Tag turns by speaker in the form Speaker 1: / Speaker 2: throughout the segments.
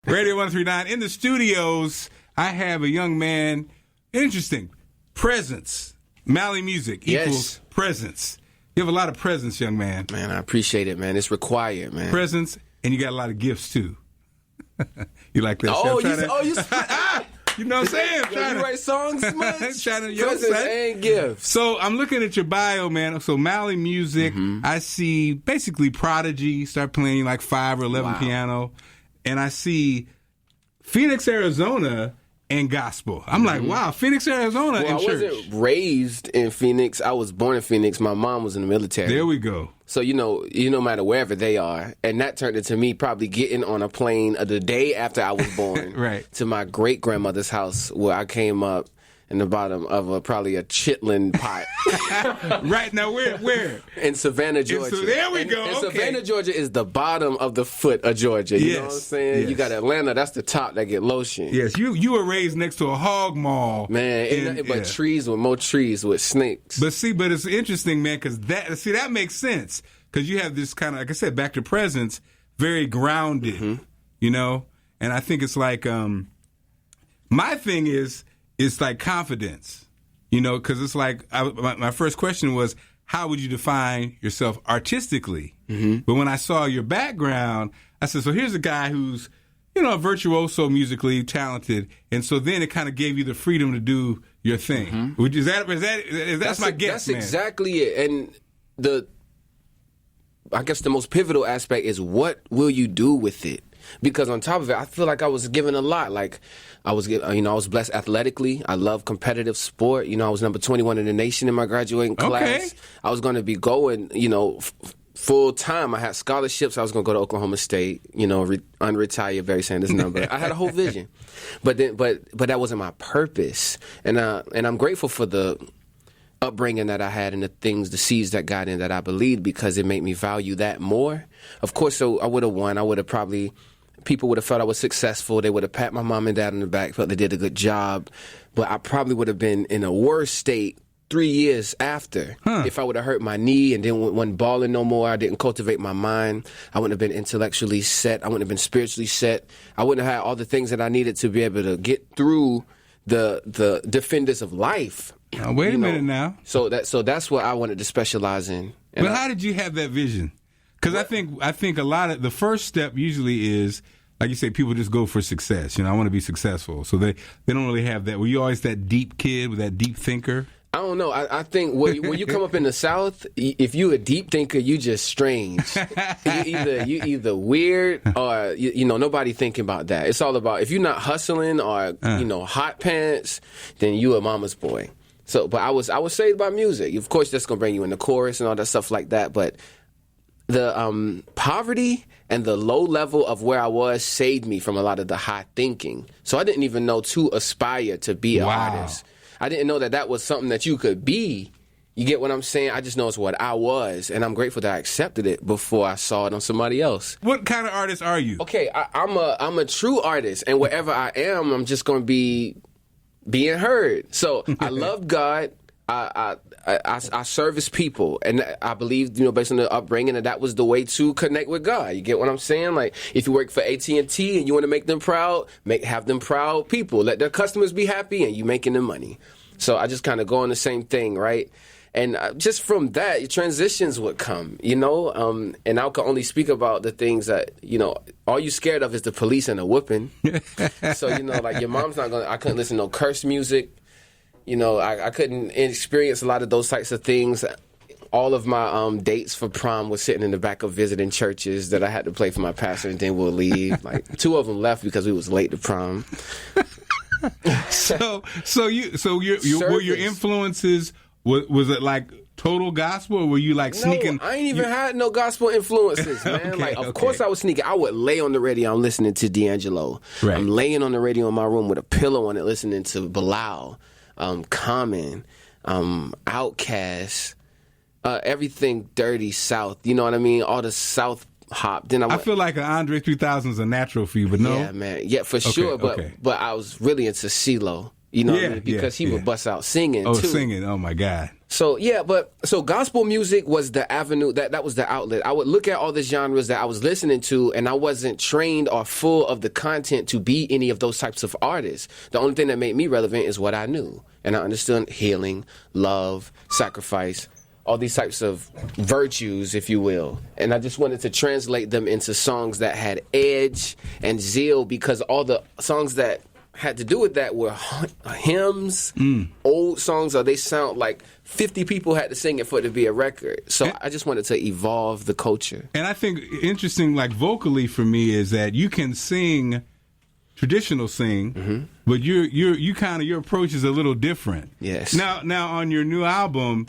Speaker 1: Radio 139. In the studios, I have a young man. Interesting. Presence. Mally Music equals presence. You have a lot of presence, young man.
Speaker 2: Man, I appreciate it, man. It's required, man.
Speaker 1: Presence, and you got a lot of gifts, too. You like that? You know what I'm saying?
Speaker 2: You write songs much?
Speaker 1: Presence
Speaker 2: and gifts.
Speaker 1: So I'm looking at your bio, man. So Mally Music, I see basically Prodigy start playing like 5 or 11 piano. And I see Phoenix, Arizona, and gospel. I'm like, wow, Phoenix, Arizona, and church.
Speaker 2: I wasn't raised in Phoenix. I was born in Phoenix. My mom was in the military.
Speaker 1: There we go.
Speaker 2: So, no matter wherever they are. And that turned into me probably getting on a plane the day after I was born
Speaker 1: right.
Speaker 2: to my great-grandmother's house where I came up in the bottom of probably a chitlin pot.
Speaker 1: Right. Now, where?
Speaker 2: In Savannah, Georgia.
Speaker 1: There we go.
Speaker 2: And
Speaker 1: okay.
Speaker 2: Savannah, Georgia is the bottom of the foot of Georgia. You know what I'm saying?
Speaker 1: Yes.
Speaker 2: You got Atlanta, that's the top that get lotion.
Speaker 1: Yes, you were raised next to a hog mall.
Speaker 2: Man, ain't nothing but trees with more trees with snakes.
Speaker 1: But it's interesting, man, because that makes sense. Because you have this kind of, like I said, back to presence, very grounded, And I think it's like, my thing is, it's like confidence, because it's like, my first question was, how would you define yourself artistically? But when I saw your background, I said, so here's a guy who's, a virtuoso musically talented. And so then it kind of gave you the freedom to do your thing. That's my guess,
Speaker 2: That's exactly it. And I guess the most pivotal aspect is what will you do with it? Because on top of it, I feel like I was given a lot. Like I was blessed athletically. I love competitive sport. I was number 21 in the nation in my graduating class. I was going to be going, full time. I had scholarships. I was going to go to Oklahoma State, unretire Barry Sanders number. I had a whole vision, but that wasn't my purpose. And I'm grateful for the upbringing that I had and the seeds that got in that I believed, because it made me value that more. Of course, so I would have won. I would have probably, people would have felt I was successful. They would have pat my mom and dad on the back, felt they did a good job. But I probably would have been in a worse state 3 years after if I would have hurt my knee and then wasn't balling no more. I didn't cultivate my mind. I wouldn't have been intellectually set. I wouldn't have been spiritually set. I wouldn't have had all the things that I needed to be able to get through the defenders of life.
Speaker 1: Now, wait a minute now.
Speaker 2: So that's what I wanted to specialize in.
Speaker 1: But how did you have that vision? Because I think a lot of the first step usually is, like you say, people just go for success. I want to be successful. So they don't really have that. Were you always that deep kid, with that deep thinker?
Speaker 2: I don't know. I think when you come up in the South, if you a deep thinker, you just strange. you either weird or nobody thinking about that. It's all about, if you're not hustling or hot pants, then you a mama's boy. So, but I was saved by music. Of course, that's gonna bring you in the chorus and all that stuff like that. But the poverty and the low level of where I was saved me from a lot of the high thinking. So I didn't even know to aspire to be an artist. I didn't know that was something that you could be. You get what I'm saying? I just know it's what I was, and I'm grateful that I accepted it before I saw it on somebody else.
Speaker 1: What kind of artist are you?
Speaker 2: Okay, I'm a true artist, and wherever I am, I'm just going to be being heard. So I love God. I service people, and I believe, based on the upbringing, that was the way to connect with God. You get what I'm saying? Like, if you work for AT&T and you want to make them proud, have them proud people. Let their customers be happy, and you making them money. So I just kind of go on the same thing, right? And just from that, your transitions would come, and I can only speak about the things that, all you scared of is the police and a whooping. So, like your mom's not I couldn't listen to no curse music. I couldn't experience a lot of those types of things. All of my dates for prom was sitting in the back of visiting churches that I had to play for my pastor, and then we'll leave. Like 2 of them left because we was late to prom.
Speaker 1: So your influences, was it like total gospel, or were you like sneaking?
Speaker 2: No, I ain't even had no gospel influences, man. Of course I was sneaking. I would lay on the radio, I'm listening to D'Angelo. Right. I'm laying on the radio in my room with a pillow on it, listening to Bilal. Common, Outkast, everything dirty South. You know what I mean? All the South hop. Then I feel
Speaker 1: like an Andre 3000 is a natural for you, but no.
Speaker 2: Yeah, man. Yeah, for sure. But I was really into CeeLo. You know what I mean? Because he would bust out singing too.
Speaker 1: Singing. Oh my God.
Speaker 2: So gospel music was the avenue, that was the outlet. I would look at all the genres that I was listening to, and I wasn't trained or full of the content to be any of those types of artists. The only thing that made me relevant is what I knew. And I understood healing, love, sacrifice, all these types of virtues, if you will. And I just wanted to translate them into songs that had edge and zeal, because all the songs that had to do with that were hymns, old songs, or they sound like 50 people had to sing it for it to be a record. So I just wanted to evolve the culture.
Speaker 1: And I think interesting, like vocally for me, is that you can sing traditional sing, but you kind of, your approach is a little different.
Speaker 2: Yes.
Speaker 1: Now on your new album,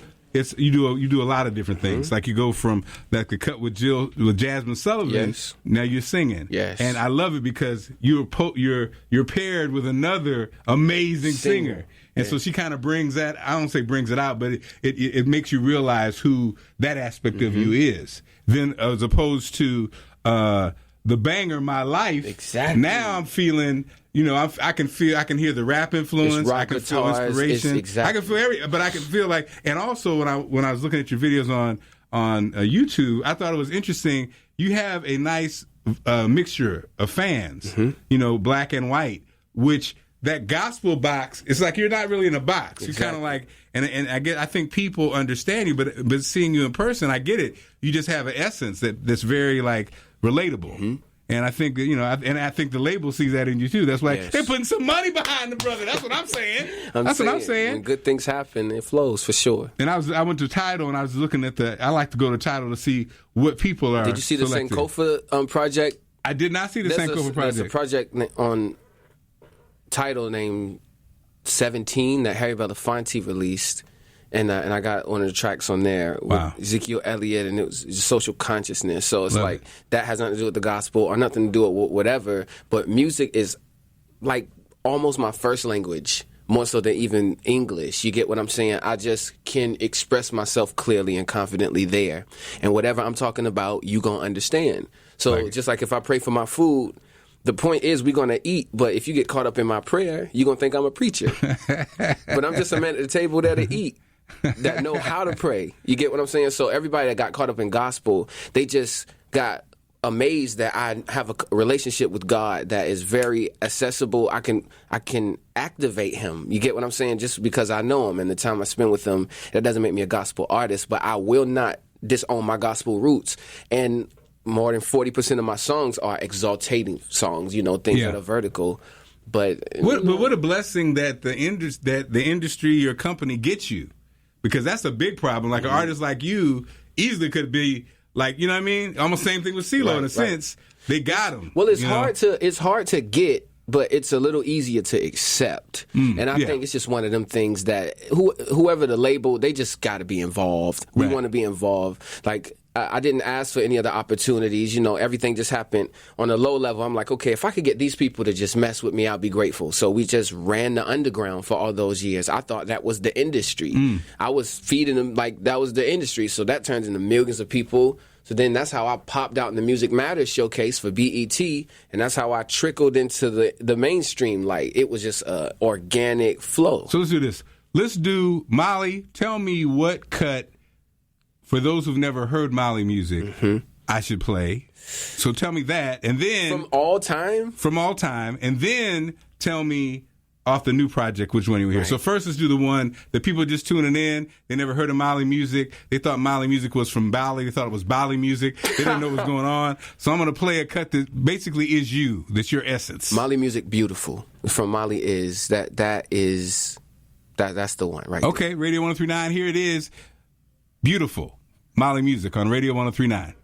Speaker 1: you do a lot of different things. Like you go from like the cut with Jasmine Sullivan. Yes. Now you're singing.
Speaker 2: Yes.
Speaker 1: And I love it because you're paired with another amazing singer. And so she kind of brings that, I don't say brings it out, but it makes you realize who that aspect of you is. Then as opposed to the banger My Life.
Speaker 2: Exactly.
Speaker 1: Now I'm feeling, I can hear the rap influence. I can feel inspiration.
Speaker 2: Exactly.
Speaker 1: I can feel but I can feel like, and also when I was looking at your videos on YouTube, I thought it was interesting. You have a nice mixture of fans, black and white, which that gospel box, it's like you're not really in a box. Exactly. You're kind of like, and I think people understand you, but seeing you in person, I get it. You just have an essence that's very like relatable. And I think I think the label sees that in you too. That's why they're putting some money behind the brother. That's what I'm saying. That's what I'm saying.
Speaker 2: When good things happen, it flows for sure.
Speaker 1: And I went to Tidal and I was looking at I like to go to Tidal to see what people are.
Speaker 2: Did you see the Sankofa project?
Speaker 1: I did not see the Sankofa project.
Speaker 2: There's a project on Tidal named 17 that Harry Belafonte released. And I got one of the tracks on there with Ezekiel Elliott, and it was just social consciousness. So it's like that has nothing to do with the gospel or nothing to do with whatever. But music is like almost my first language, more so than even English. You get what I'm saying? I just can express myself clearly and confidently there. And whatever I'm talking about, you gonna understand. So just like if I pray for my food, the point is we're going to eat, but if you get caught up in my prayer, you're going to think I'm a preacher. But I'm just a man at the table there to eat, that know how to pray. You get what I'm saying? So everybody that got caught up in gospel, they just got amazed that I have a relationship with God that is very accessible. I can activate him. You get what I'm saying? Just because I know him and the time I spend with him, that doesn't make me a gospel artist, but I will not disown my gospel roots. And more than 40% of my songs are exaltating songs, things that are vertical. But
Speaker 1: what a blessing that the industry, your company gets you. Because that's a big problem. Like an artist like you easily could be like, you know what I mean? Almost same thing with CeeLo in a sense. They got him.
Speaker 2: Well, it's hard to get, but it's a little easier to accept. And I think it's just one of them things that whoever the label, they just got to be involved. We want to be involved. Like, I didn't ask for any other opportunities. Everything just happened on a low level. I'm like, okay, if I could get these people to just mess with me, I'll be grateful. So we just ran the underground for all those years. I thought that was the industry. I was feeding them like that was the industry. So that turns into millions of people. So then that's how I popped out in the Music Matters showcase for BET. And that's how I trickled into the mainstream. Like, it was just an organic flow.
Speaker 1: So let's do this. Let's do Molly. Tell me what cut, for those who've never heard Molly music, I should play. So tell me that, and then
Speaker 2: from all time,
Speaker 1: and then tell me off the new project which one you hear. So first, let's do the one that people are just tuning in. They never heard of Molly music. They thought Molly music was from Bali. They thought it was Bali music. They didn't know what was going on. So I'm going to play a cut that basically is you. That's your essence.
Speaker 2: Molly music, beautiful. From Molly is that's the one right
Speaker 1: Okay,
Speaker 2: there.
Speaker 1: Radio 103.9. Here it is. Beautiful. Molly music on Radio 103.9.